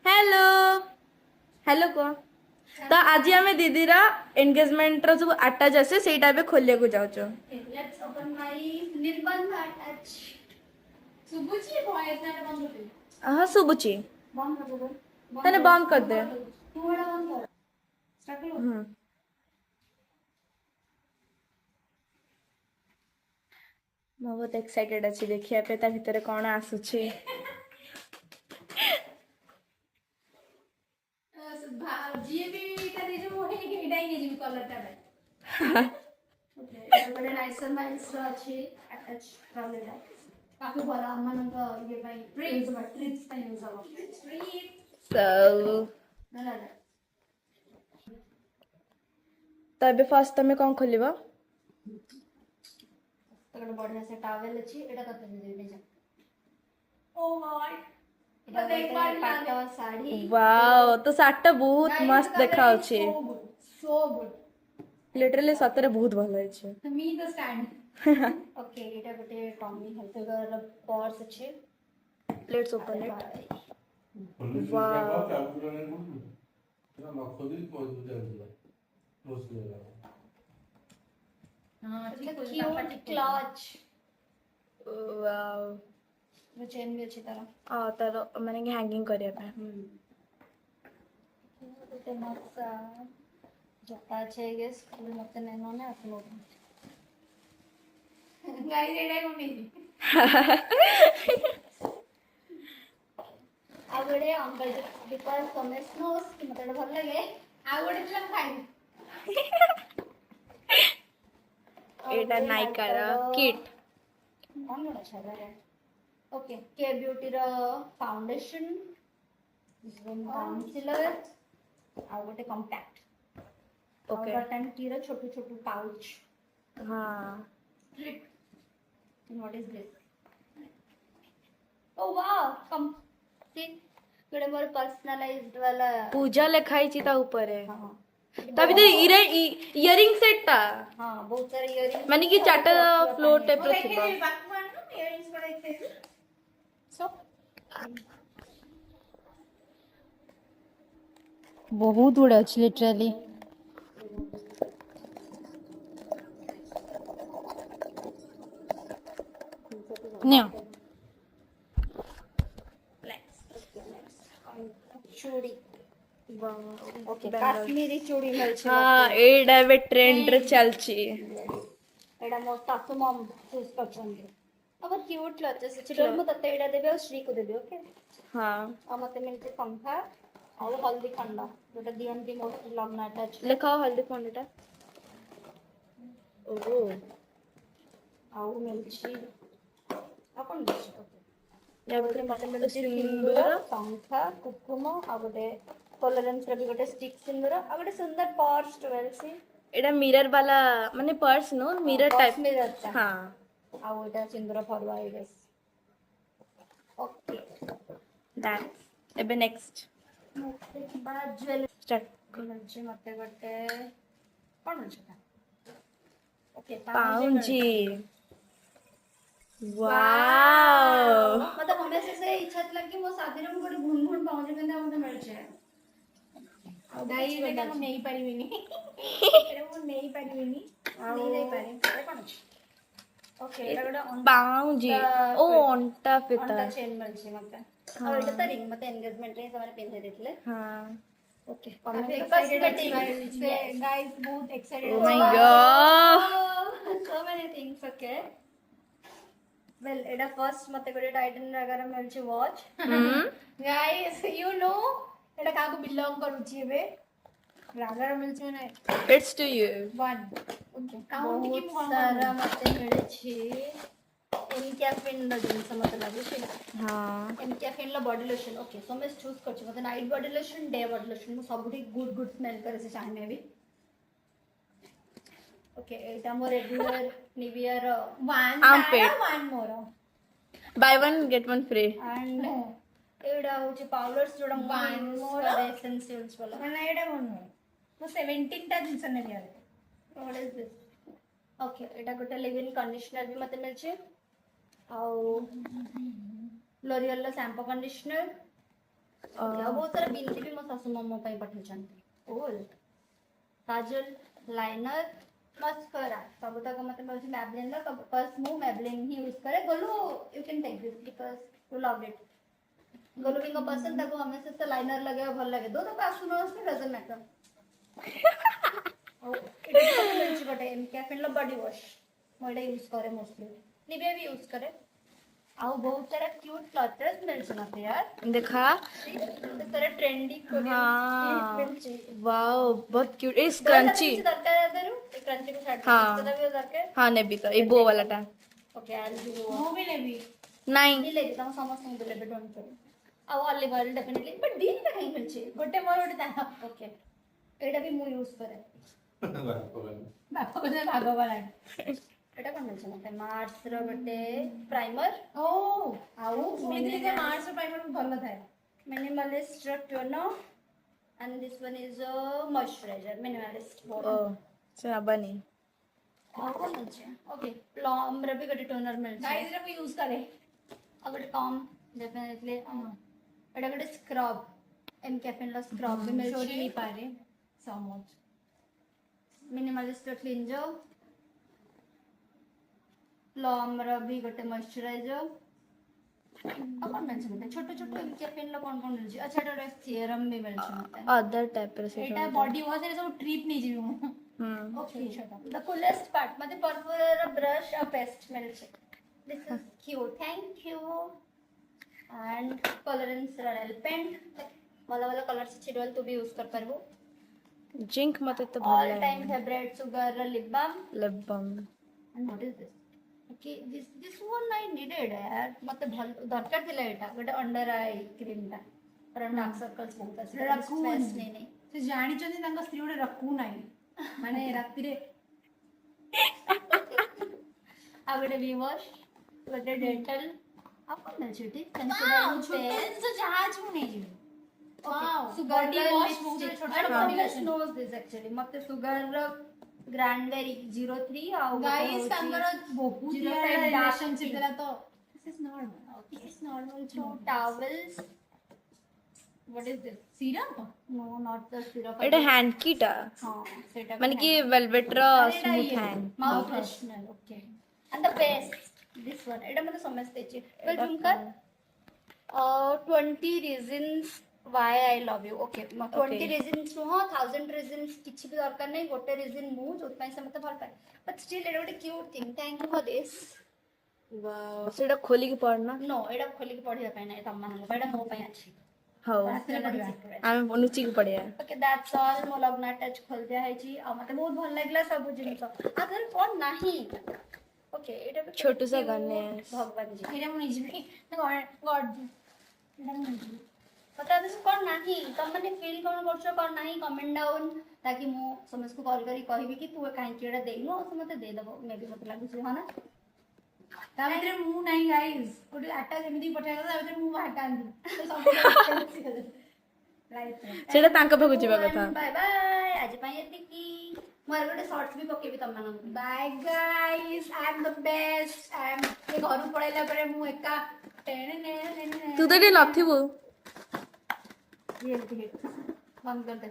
Hello hello को तो आज आम दीदीर एंगेजमेंट रो सब अटैच आसे सेटा बे खोलिया को जाउछो। Let's open my Nirbandh attach. सुबुची भॉइस ना बंद कर दे। हां सुबुची बंद कर दे। तने बंद कर दे। तू बड़ा बंद कर। स्टार्ट करो। मैं बहुत एक्साइटेड अच्छी देखिया पे ता भीतर कोन आसुची। जिए भी ता जो होहे कि एडा ही नहीं कलर ता बे। ओके एटा बड़े नाइस नाइस अच्छी अटैच कर ले काफी बड़ा मन का ये भाई ट्रिप्स का यूज हो ट्रिप्स सो ना ना तबे फर्स्ट तमे कोन खोलिबो? तो बढ़िया से टॉवेल अच्छी एटा करते दे दे जा ओ गॉड मत एक बार पाटा साड़ी वाओ तो साटा बहुत मस्त देखा अछि। सो गुड लिटरली सतरे बहुत भलो अछि। मी द स्टैंड ओके एटा गोटे टॉमी हेल्थवेयर पर्स अच्छे लेट्स ओपन इट। हाँ क्यूट क्लच वाओ वो चेन भी अच्छी तरह आ तार माने हैंगिंग करिया पे गोटे मस्त जता अच्छे गेस मत नहीं नने अपन गाइस एटा को नहीं आ गोटे अंकल बिकॉज़ कमेंट्स नोस कि मते भल लगे आ गोटे दिला खाई एटा नाइका रा किट कौन बड़ा अच्छा है ओके के ब्यूटी रा फाउंडेशन काउंसिलर आ गोटे कॉम्पैक्ट ओके पाउडर एंड टी रा छोटू छोटू पाउच हां clip what is this oh wow come see गोटे मोर पर्सनलाइज्ड वाला पूजा लिखाई ची ता ऊपर है हां तभी तो इयरिंग सेट ता हां बहुत सारे इयरिंग्स माने कि चाटा फ्लोर टाइप रो थिबा इयरिंग्स बड़ा एक सो बहुत गुड अच्छी लिटरली न्या चूड़ी ओके काश्मीरी चूड़ी मिलছে हां एडा बे ट्रेंड रे चलची एडा मो तातु मम चूज करछंदी अब क्यूट लचे से चलो मो तते एडा देबे और श्री को देबे ओके हां आ मते मिलते पंखा और हल्दी खंडा जोटा दियंती मोस्ट लगना अटैच लिखाओ हल्दी फंडटा ओहो ଆଉ ମିଳୁଛି ଆପଣ या ଗୋଟେ फिर ମତେ मतलब ମିଳୁଛି ସିନ୍ଦୁର ଶଙ୍ଖା କୁକୁମ ଆଉ ଗୋଟେ ଟୋଲରେନ୍ସ ର ବି ଗୋଟେ ଷ୍ଟିକ୍ ସିନ୍ଦୁର ଆଉ ଗୋଟେ ସୁନ୍ଦର ପର୍ସ ମିଳୁଛି एडा मिरर वाला माने पर्स नो मिरर टाइप ମିରରଟା हां ଆଉ ଏଇଟା ସିନ୍ଦୁର ଫରୁଆ ଏଇଗେସ୍ ଓକେ दैट एबे नेक्स्ट ବା ଜୁଏଲ स्टार्ट ମିଳୁଛି ମତେ ଗୋଟେ କଣ ମିଳୁଛି ଏଟା ओके पाउंजी वाओ वाओ मतलब हमेशा से इच्छा थी कि मो शादी रे गोटे घुन घुन पाउंजी पिंदा मते मिलछे गाई बेटा मु नहीं परिबिनी एरे मु नहीं परिबिनी नहीं जाई पारे एरे कोन ओके एटा गोटे पाउंजी ओ अंटा फिता अंटा चेन मिलछे मते और एटा त रिंग मते एंगेजमेंट रे समय पिंधे देथिले हां ओके काफी एक्साइटेड से गाइस बहुत excited oh my god so many things okay well एटा फर्स्ट मते गोटे टाइटन अगर मिलछे वॉच गाइस यू नो एटा काको बिलोंग करूची एबे रागर मिलछे ना it's to you one okay count की सारा मते मिलछे एनकैफिन द जिंस मते लागुछे हां एनकैफिन लो बॉडी लोशन ओके सो मैं चूज करछ मते night body lotion day body lotion मु सबठी गुड गुड स्मेल करे से चाहने भी ओके एटा मो regular Nivea one Armpit. One more buy one get one free and एडा होची पाउडर्स जोडा वन मोर एसेंशियल्स वाला ना एडा मोर तो 17 टा जिंस ने लिया व्हाट इज दिस ओके एटा गोटे लिव-इन कंडीशनर भी मते मिलछे आउ लोरियल लो शैम्पू कंडीशनर ଆଉ ବହୁତ ସାରା ବିନ୍ଦି ବି ମୋ ଶାଶୁ ମୋ ପାଇଁ ପଠେଇଛନ୍ତି। ଓଲ୍ କାଜଲ ଲାଇନର ମସ୍କରା ସବୁତକ ମତେ ମିଳୁଛି ମ୍ୟାବଲିନ୍ ର ବିକଜ ମୁଁ ମ୍ୟାବଲିନ୍ ହିଁ ୟୁଜ କରେ। Golu you can take this because you love it. Golu भी पसंद ताको हमेशा से लाइनर लगेगा भल लगे दो तो पास सुनो उसमें डजंट मैटर। और इट इज मिलची बटे एम कैफिन लो बॉडी वॉश मोडे यूज करे मोस्टली निबे भी यूज करे। ଆଉ ବହୁତ ସାରା କ୍ୟୁଟ୍ କ୍ଲଚେସ୍ ମିଳୁଛି ମତେ यार देखा ବହୁତ ସାରା ଟ୍ରେଣ୍ଡି କୋରିଆନ हाँ ମିଳୁଛି। वाओ बहुत क्यूट इस क्रंची କିଛି ଦରକାର ଆଦରୁ ଏ କ୍ରଞ୍ଚି କୁ ଛାଡ हाँ ସେଟା ବି ଦରକାର। हाँ नेबी तो ये बो वाला टा ଓକେ ଆଇ ୱିଲ୍ ଡୁ ମୁଁ ବି ନେବି नहीं ନେଲେ ତମ ସମସ୍ତଙ୍କୁ ଦେଲେ ଡୋଣ୍ଟ वरी। ଆଉ ଅଲିଭ ଅଏଲ ଡେଫିନେଟଲି ବଟ୍ ଦିଟା କାହିଁ ମିଳୁଛି ଗୋଟେ ମୋର ଗୋଟେ ତାର। ଓକେ ଏଇଟା ବି ମୁଁ ୟୁଜ କରେ ବାପ କଥା ଭାଗ ଗଲାଣି। ଏଟା କଣ ମିଳୁଛି ମତେ ମାର୍ସ ର ଗୋଟେ ପ୍ରାଇମର ଓ ଆଉ ଶୁଣିଥିଲି ମାର୍ସ ର ପ୍ରାଇମର ଭଲ ଥାଏ। ମିନିମଲିଷ୍ଟ ର toner and this one is a moisturizer minimalist ओ से बनी ଆଉ କଣ ମିଳୁଛି ଓକେ ପ୍ଲମ୍ ର ବି ଗୋଟେ ଟୋନର ମିଳୁଛି ଗାଇସ୍ ର ମୁଁ ୟୁଜ କରେ। ଆଉ ଗୋଟେ କମ୍ ଡେଫିନେଟଲି ଏଟା ଗୋଟେ ସ୍କ୍ରବ ଏମ୍ କ୍ୟାଫିନ୍ ର ସ୍କ୍ରବ ବି ମିଳୁଛି नहीं पारे so much मिनिमलिस्ट ର କ୍ଲିନଜର ପ୍ଲମ୍ ର ବି ଗୋଟେ ମଏଶ୍ଚରାଇଜର। ଆଉ କଣ ମିଳୁଛି ମତେ ଛୋଟ ଛୋଟ ଏମ୍ କ୍ୟାଫିନ୍ ର କଣ କଣ ମିଳୁଛି ଆଚ୍ଛା ଏଟା ଗୋଟେ ସିରମ୍ ବି ମିଳୁଛି ମତେ। अदर टाइप रे से ଏଟା ବଡି ୱାଶ ରେ ସବୁ ଟ୍ରିପ ନେଇ ଯିବି ମୁଁ। Hmm okay the coolest part मते पर्पल ର ब्रश और पेस्ट मिलছে this is cute thank you and कलरेंस ର नेल पेंट ଭଲ ଭଲ କଲର ଛିଡିବଲ ତୁ ବି ୟୁଜ कर परबो। जिंक मते तो ऑल भल टाइम फेवरेट सुगर ର lip balm lip balm and what is this okay this one I needed यार मते भल दरकार थिला एटा गोटे अंडर आई क्रीम टा पर डार्क सर्कल्स बहुत আছে स्ट्रेस नहीं ସେ ଜାଣିଛନ୍ତି ତାଙ୍କ ସ୍ତ୍ରୀ ଗୋଟେ ରଖୁ ନାହିଁ ମାନେ ରାତିରେ ଆଉ ଗୋଟେ ବି ୱାଶ ଗୋଟେ ଡେଟଲ ଆଉ କଣ ମିଳୁଛି ଏଠି ଜିନିଷ ଯାହା ଅଛି ମୁଁ ନେଇଯିବି। वाओ ସୁଗର body wash ବହୁତ बहुत ଛୋଟ छोटा ଛୋଟ body body lotion। knows this actually मते सुगर ର ग्रैंडबेरी 03 ଆଉ ଗାଇସ୍ ତାଙ୍କର ବହୁତ zero ଇଆର type dark ରିଲେସନशिପ tea। ଥିଲା ତ this is normal this is normal two towels what is this serum no not the syrup एटा हैंड की टा हां सेटा माने कि वेलवेट रो smooth hand mouth freshener okay and the best this one एटा मते समझते छी तो झुमका 20 reasons why I love you okay 20 reasons no 1000 reasons किछि भी दरकार नहीं गोटे रीजन मु जो पई से मते भल पाए बट स्टिल एटा गोटे cute thing thank you for this wow सेटा खोली के पढ़ना नो एटा खोली के पढ़िया पई नहीं तम मान एटा मो पई अछि हो रास्ते पढ़िया आमे नुची के पढ़िया ओके दैट्स ऑल मो लग्न अटैच खोल दिया है जी आ मते बहुत भल लागला सब जिंस अगर कोन नाही ओके एटा भी छोटू सा गणेश। भगवान जी ଏଇଟା ମୁଁ ନେଇଯିବି ଗଡ୍ ଏଇଟା ମୁଁ ନେଇଯିବି। पता है कौन नहीं तुम मैंने फील कौन करछो कौन नहीं कमेंट डाउन ताकि मु समझ को कॉल करी कहबी कि तू काहे कि एटा देइनो से मते दे दबो मे भी मते लागु छै हां ना ତା ଭିତରେ ମୁଁ ନାହିଁ ଗାଇସ୍ ଗୋଟେ ଆଟା ଯେମିତି ପଠେଇବା କଥା ତା ଭିତରେ ମୁଁ ବାହାରିଥାନ୍ତି सेटा तांका पाखु जिबा कथा बाय बाय आज पई एति की मोर गोटे शॉर्ट्स भी पकेबी तुम मान bye guys I am the best I am ये घरु पळैला परे मु एका तू तो टे नथिबो ये बंद कर दे